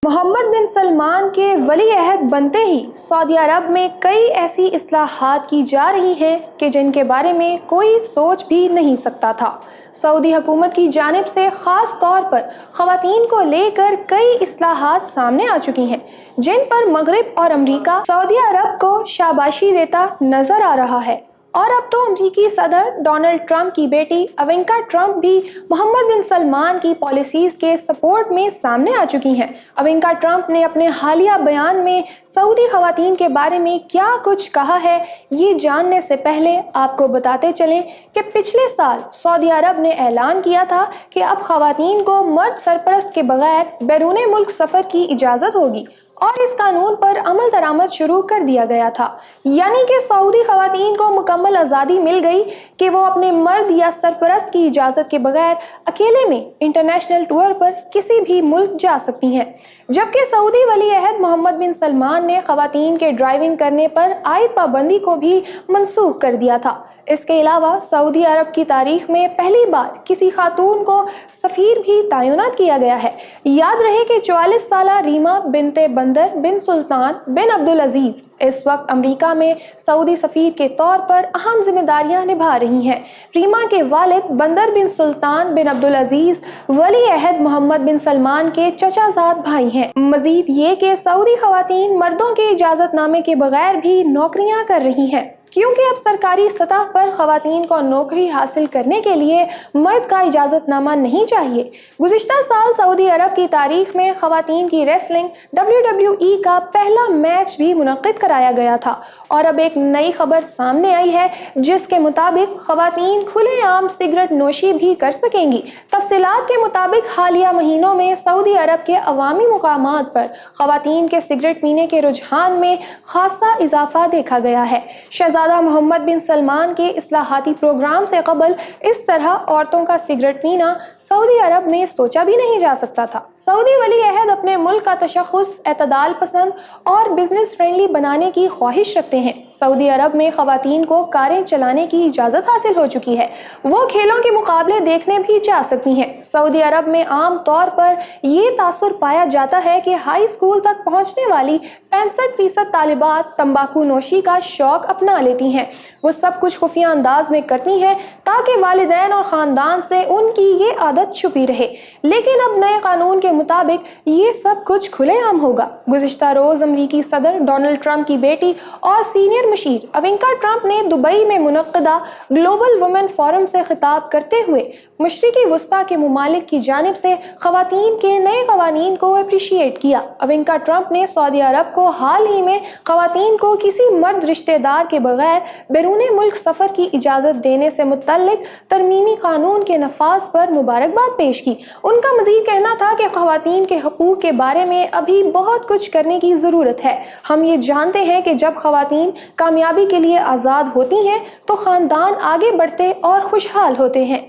मोहम्मद बिन सलमान के वली अहद बनते ही सऊदी अरब में कई ऐसी इस्लाहात की जा रही हैं कि जिनके बारे में कोई सोच भी नहीं सकता था। सऊदी हुकूमत की जानिब से ख़ास तौर पर ख़वातीन को लेकर कई इस्लाहात सामने आ चुकी हैं, जिन पर मगरिब और अमरीका सऊदी अरब को शाबाशी देता नज़र आ रहा है। और अब तो अमरीकी सदर डोनाल्ड ट्रंप की बेटी इवांका ट्रंप भी मोहम्मद बिन सलमान की पॉलिसीज़ के सपोर्ट में सामने आ चुकी हैं। इवांका ट्रंप ने अपने हालिया बयान में सऊदी ख़वातीन के बारे में क्या कुछ कहा है, ये जानने से पहले आपको बताते चलें कि पिछले साल सऊदी अरब ने ऐलान किया था कि अब ख़वातीन को मर्द सरपरस्त के बगैर बैरून मुल्क सफ़र की इजाज़त होगी और इस कानून पर अमल दरामद शुरू कर दिया गया था। यानी कि सऊदी ख़वातीन को मुकम्मल आज़ादी मिल गई कि वो अपने मर्द या सरपरस्त की इजाज़त के बगैर अकेले में इंटरनेशनल टूर पर किसी भी मुल्क जा सकती हैं। जबकि सऊदी वली अहद मोहम्मद बिन सलमान ने ख़वातीन के ड्राइविंग करने पर आयद पाबंदी को भी मनसूख कर दिया था। इसके अलावा सऊदी अरब की तारीख में पहली बार किसी खातून को सफ़ीर भी तैनात किया गया है। याद रहे कि 44 साला रीमा बिनते बंदर बिन सुल्तान बिन अब्दुल अजीज़ इस वक्त अमेरिका में सऊदी सफ़ीर के तौर पर अहम जिम्मेदारियां निभा रही हैं। रीमा के वालिद बंदर बिन सुल्तान बिन अब्दुल अजीज़ वली अहद मोहम्मद बिन सलमान के चचाजाद भाई हैं। मजीद ये कि सऊदी ख़वातीन मर्दों के इजाज़तनामे के बगैर भी नौकरियां कर रही हैं, क्योंकि अब सरकारी सतह पर ख़वातीन को नौकरी हासिल करने के लिए मर्द का इजाज़तनामा नहीं चाहिए। गुज़िश्ता साल सऊदी अरब की तारीख में ख़वातीन की रेसलिंग WWE का पहला मैच भी मुनक़्क़िद कराया गया था और अब एक नई खबर सामने आई है जिसके मुताबिक ख़वातीन खुलेआम सिगरेट नोशी भी कर सकेंगी। तफसीलात के मुताबिक हालिया महीनों में सऊदी अरब के अवामी मुकामात पर ख़वातीन के सिगरेट पीने के रुझान में खासा इजाफा देखा गया है। शहज़ादा मोहम्मद बिन सलमान के इस्लाहाती प्रोग्राम से कबल इस तरह औरतों का सिगरेट पीना सऊदी अरब में सोचा भी नहीं जा सकता था। सऊदी वली अहद अपने मुल्क का तशख़्ख़ुस एतदाल पसंद और बिजनेस फ्रेंडली बनाने की ख्वाहिश रखते हैं। सऊदी अरब में ख़वातीन को कारें चलाने की इजाज़त हासिल हो चुकी है, वो खेलों के मुकाबले देखने भी जा सकती हैं। सऊदी अरब में आम तौर पर ये तासुर पाया जाता है कि हाई स्कूल तक पहुँचने वाली 65% तालिबात तंबाकू नोशी का शौक अपना लेती हैं। वो सब कुछ खुफिया अंदाज में करती हैं ताकि वालिदैन और ख़ानदान से उनकी ये आदत छुपी रहे। लेकिन अब नए कानून के मुताबिक ये सब कुछ खुलेआम होगा। गुज़िश्ता रोज़ अमरीकी सदर डोनाल्ड ट्रंप की बेटी और सीनियर मशीर इवांका ट्रंप ने दुबई में मुनक़्क़दा ग्लोबल वुमेन फोरम से खिताब करते हुए मशरिकी वस्ता के मुमालिक की जानिब से ख़वातीन के नए क़वानीन को अप्रिशिएट किया। इवांका ट्रंप ने सऊदी अरब को हाल ही में ख़वातीन को किसी मर्द रिश्तेदार के बगैर बैरून मुल्क सफ़र की इजाज़त देने से मुतल्लिक तरमीमी कानून के नफाज पर मुबारकबाद पेश की। उनका मज़ीद कहना था कि ख़वातीन के हकूक़ के बारे में अभी बहुत कुछ करने की ज़रूरत है। हम ये जानते हैं कि जब ख़वातीन कामयाबी के लिए आज़ाद होती हैं तो ख़ानदान आगे बढ़ते और खुशहाल होते हैं।